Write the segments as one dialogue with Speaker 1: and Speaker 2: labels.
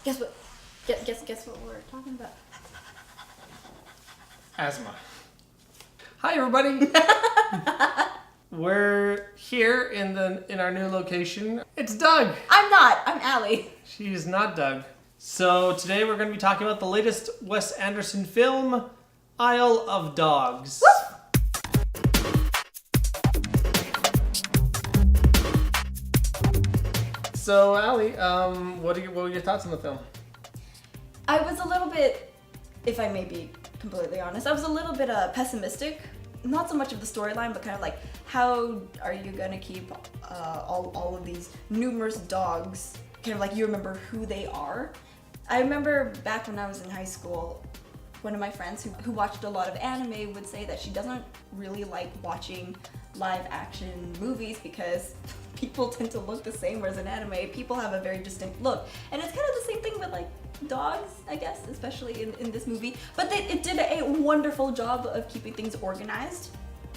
Speaker 1: Guess what? Guess what we're talking about?
Speaker 2: Asthma. Hi, everybody. We're here in our new location. It's Doug.
Speaker 1: I'm not. I'm Allie.
Speaker 2: She is not Doug. So today we're going to be talking about the latest Wes Anderson film, Isle of Dogs.
Speaker 1: Woo!
Speaker 2: So, Allie, what were your thoughts on the film?
Speaker 1: I was a little bit, if I may be completely honest, I was a little bit pessimistic. Not so much of the storyline, but kind of like, how are you gonna keep all of these numerous dogs? Kind of like you remember who they are. I remember back when I was in high school, one of my friends who watched a lot of anime would say that she doesn't really like watching live action movies because people tend to look the same, whereas in anime, people have a very distinct look. And it's kind of the same thing with like dogs, I guess, especially in this movie. But it did a wonderful job of keeping things organized.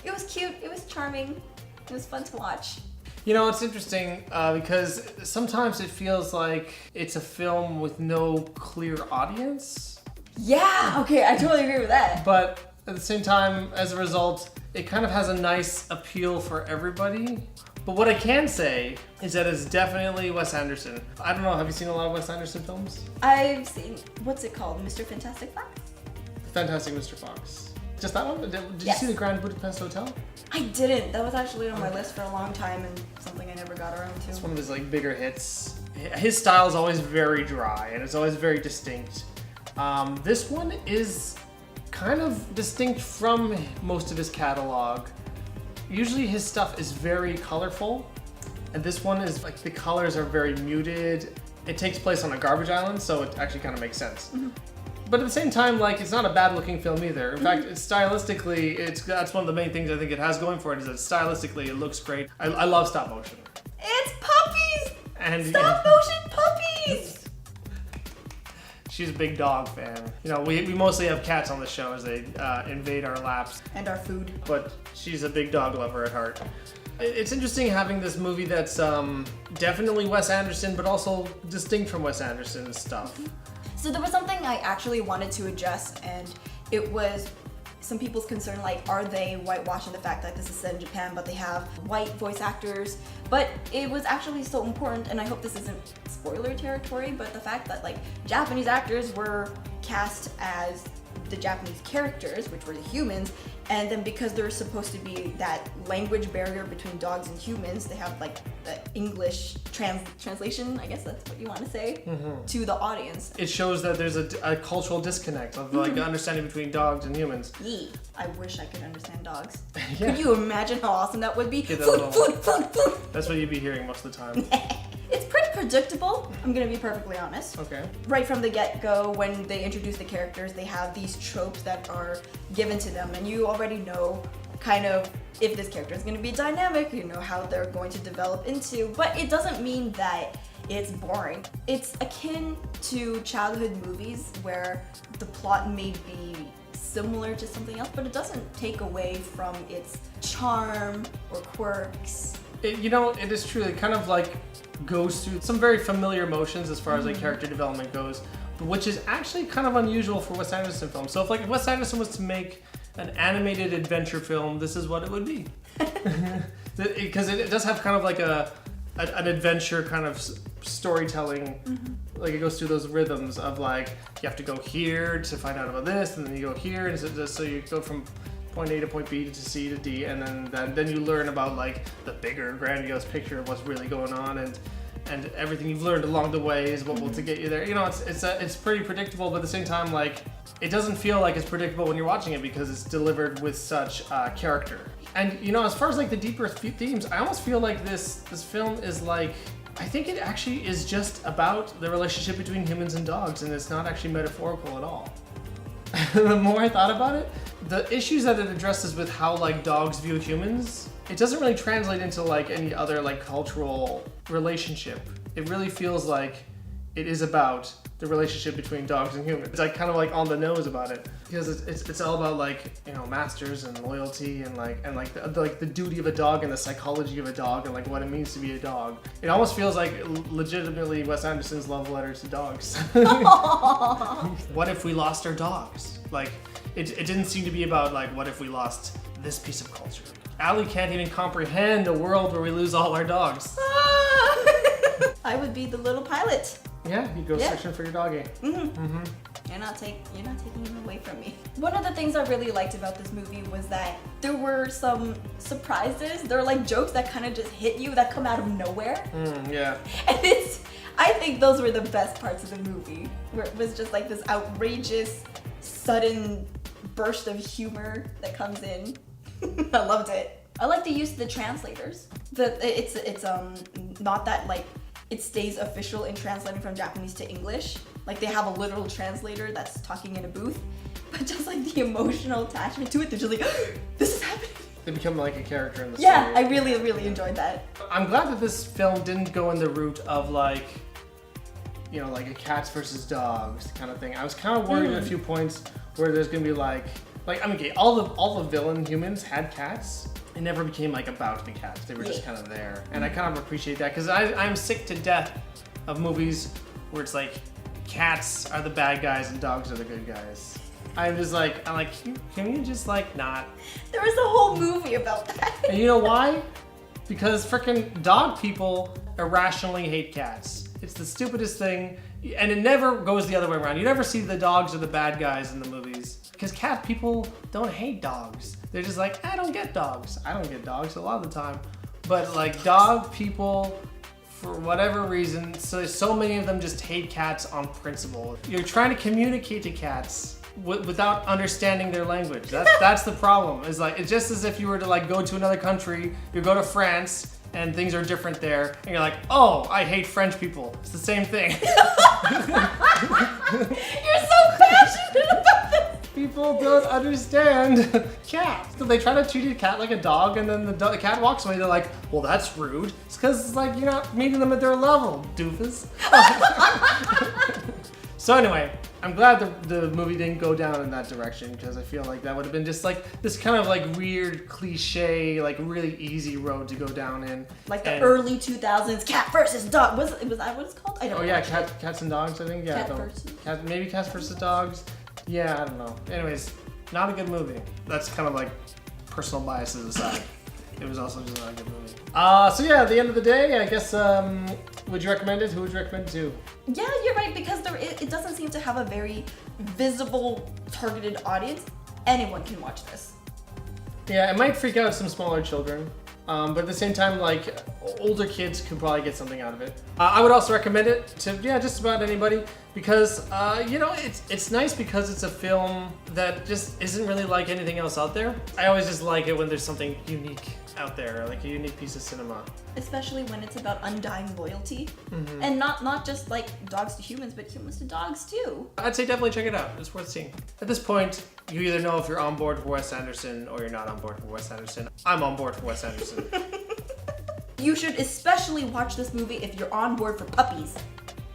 Speaker 1: It was cute, it was charming, it was fun to watch.
Speaker 2: You know, it's interesting because sometimes it feels like it's a film with no clear audience.
Speaker 1: Yeah, okay, I totally agree with that.
Speaker 2: But at the same time, as a result, it kind of has a nice appeal for everybody. But what I can say is that it's definitely Wes Anderson. I don't know, have you seen a lot of Wes Anderson films?
Speaker 1: I've seen, what's it called, Mr. Fantastic Fox?
Speaker 2: Fantastic Mr. Fox. Just that one? Did
Speaker 1: Yes.
Speaker 2: you see the Grand Budapest Hotel?
Speaker 1: I didn't. That was actually on my list for a long time and something I never got around to.
Speaker 2: It's one of his like bigger hits. His style is always very dry and it's always very distinct. This one is kind of distinct from most of his catalog. Usually his stuff is very colorful, and this one is like the colors are very muted. It takes place on a garbage island, so it actually kind of makes sense. Mm-hmm. But at the same time, like, it's not a bad looking film either. In fact, it's stylistically, that's one of the main things I think it has going for it, is that stylistically it looks great. I love stop motion.
Speaker 1: It's puppies!
Speaker 2: And
Speaker 1: Stop motion puppies!
Speaker 2: She's a big dog fan. You know, we mostly have cats on the show as they invade our laps.
Speaker 1: And our food.
Speaker 2: But she's a big dog lover at heart. It's interesting having this movie that's definitely Wes Anderson, but also distinct from Wes Anderson's stuff.
Speaker 1: So there was something I actually wanted to address, and it was some people's concern, like, are they whitewashing the fact that this is set in Japan, but they have white voice actors? But it was actually so important, and I hope this isn't spoiler territory, but the fact that, like, Japanese actors were cast as the Japanese characters, which were the humans, and then because there's supposed to be that language barrier between dogs and humans, they have like the English translation, I guess that's what you want to say, to the audience.
Speaker 2: It shows that there's a cultural disconnect of like the understanding between dogs and humans.
Speaker 1: I wish I could understand dogs.
Speaker 2: Yeah.
Speaker 1: Could you imagine how awesome that would be?
Speaker 2: Food. That's what you'd be hearing most of the time.
Speaker 1: It's pretty predictable, I'm gonna be perfectly honest.
Speaker 2: Okay.
Speaker 1: Right from the get-go, when they introduce the characters, they have these tropes that are given to them, and you already know kind of if this character is gonna be dynamic, you know how they're going to develop into, but it doesn't mean that it's boring. It's akin to childhood movies where the plot may be similar to something else, but it doesn't take away from its charm or quirks.
Speaker 2: It is true. It kind of like goes through some very familiar motions as far as like character development goes, which is actually kind of unusual for Wes Anderson films. So if Wes Anderson was to make an animated adventure film, this is what it would be. Because it does have kind of like an adventure kind of storytelling. Like it goes through those rhythms of like, you have to go here to find out about this, and then you go here, and so you go from point A to point B to C to D, and then you learn about like the bigger grandiose picture of what's really going on, and everything you've learned along the way is what will to get you there. You know, it's pretty predictable, but at the same time, like, it doesn't feel like it's predictable when you're watching it because it's delivered with such character. And you know, as far as like the deeper themes, I almost feel like this film is like, I think it actually is just about the relationship between humans and dogs, and it's not actually metaphorical at all. The more I thought about it, the issues that it addresses with how like dogs view humans, it doesn't really translate into like any other like cultural relationship. It really feels like it is about the relationship between dogs and humans. It's like kind of like on the nose about it, because it's all about like, you know, masters and loyalty and like the duty of a dog and the psychology of a dog and like what it means to be a dog. It almost feels like legitimately Wes Anderson's love letter to dogs. What if we lost our dogs? Like it didn't seem to be about like what if we lost this piece of culture. Allie can't even comprehend a world where we lose all our dogs.
Speaker 1: I would be the little pilot.
Speaker 2: Yeah, you go searching for your doggy.
Speaker 1: You're not taking him away from me. One of the things I really liked about this movie was that there were some surprises. There were like jokes that kind of just hit you, that come out of nowhere.
Speaker 2: Yeah.
Speaker 1: And I think those were the best parts of the movie, where it was just like this outrageous, sudden burst of humor that comes in. I loved it. I like the use of the translators. It's not that like it stays official in translating from Japanese to English. Like they have a literal translator that's talking in a booth, but just like the emotional attachment to it, they're just like, this is happening.
Speaker 2: They become like a character in the
Speaker 1: Yeah,
Speaker 2: story.
Speaker 1: I really, really enjoyed that.
Speaker 2: I'm glad that this film didn't go in the route of like, you know, like a cats versus dogs kind of thing. I was kind of worried at a few points where there's gonna be like I mean, okay, all the villain humans had cats. It never became like about the cats. They were just kind of there, and I kind of appreciate that because I'm sick to death of movies where it's like cats are the bad guys and dogs are the good guys. I'm like, can you just like not?
Speaker 1: There was a whole movie about that.
Speaker 2: And you know why? Because freaking dog people irrationally hate cats. It's the stupidest thing, and it never goes the other way around. You never see the dogs are the bad guys in the movies. Because cat people don't hate dogs. They're just like, I don't get dogs. I don't get dogs a lot of the time. But like dog people, for whatever reason, so many of them just hate cats on principle. You're trying to communicate to cats without understanding their language. That's the problem. It's like, it's just as if you were to like go to another country, you go to France, and things are different there, and you're like, oh, I hate French people. It's the same thing.
Speaker 1: You're so passionate about this.
Speaker 2: People don't understand cats. So they try to treat a cat like a dog, and then the cat walks away. They're like, well, that's rude. It's because it's like you're not meeting them at their level, doofus. So anyway, I'm glad the movie didn't go down in that direction, because I feel like that would have been just like this kind of like weird cliche, like really easy road to go down in.
Speaker 1: Like the early 2000s cat versus dog. Was that what it's called? I don't know.
Speaker 2: Oh yeah, cats and dogs, I think. Yeah, maybe cats versus dogs. Yeah, I don't know. Anyways, not a good movie. That's kind of like personal biases aside. It was also just not a good movie. So yeah, at the end of the day, I guess, would you recommend it? Who would you recommend it to?
Speaker 1: Yeah, you're right, because it doesn't seem to have a very visible, targeted audience. Anyone can watch this.
Speaker 2: Yeah, it might freak out some smaller children. But at the same time, like, older kids could probably get something out of it. I would also recommend it to, just about anybody, because, you know, it's nice because it's a film that just isn't really like anything else out there. I always just like it when there's something unique out there, like a unique piece of cinema.
Speaker 1: Especially when it's about undying loyalty. And not just like dogs to humans, but humans to dogs too.
Speaker 2: I'd say definitely check it out. It's worth seeing. At this point, you either know if you're on board for Wes Anderson or you're not on board for Wes Anderson. I'm on board for Wes Anderson.
Speaker 1: You should especially watch this movie if you're on board for puppies.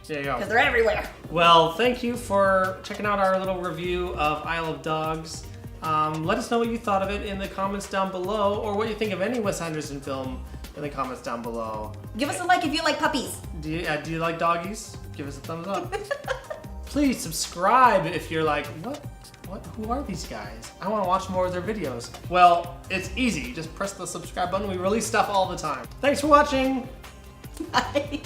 Speaker 2: There you go.
Speaker 1: Because they're everywhere.
Speaker 2: Well, thank you for checking out our little review of Isle of Dogs. Let us know what you thought of it in the comments down below, or what you think of any Wes Anderson film in the comments down below.
Speaker 1: Give us a like if you like puppies.
Speaker 2: Do you like doggies? Give us a thumbs up. Please subscribe if you're like, who are these guys? I want to watch more of their videos. Well, it's easy. Just press the subscribe button. We release stuff all the time. Thanks for watching.
Speaker 1: Bye.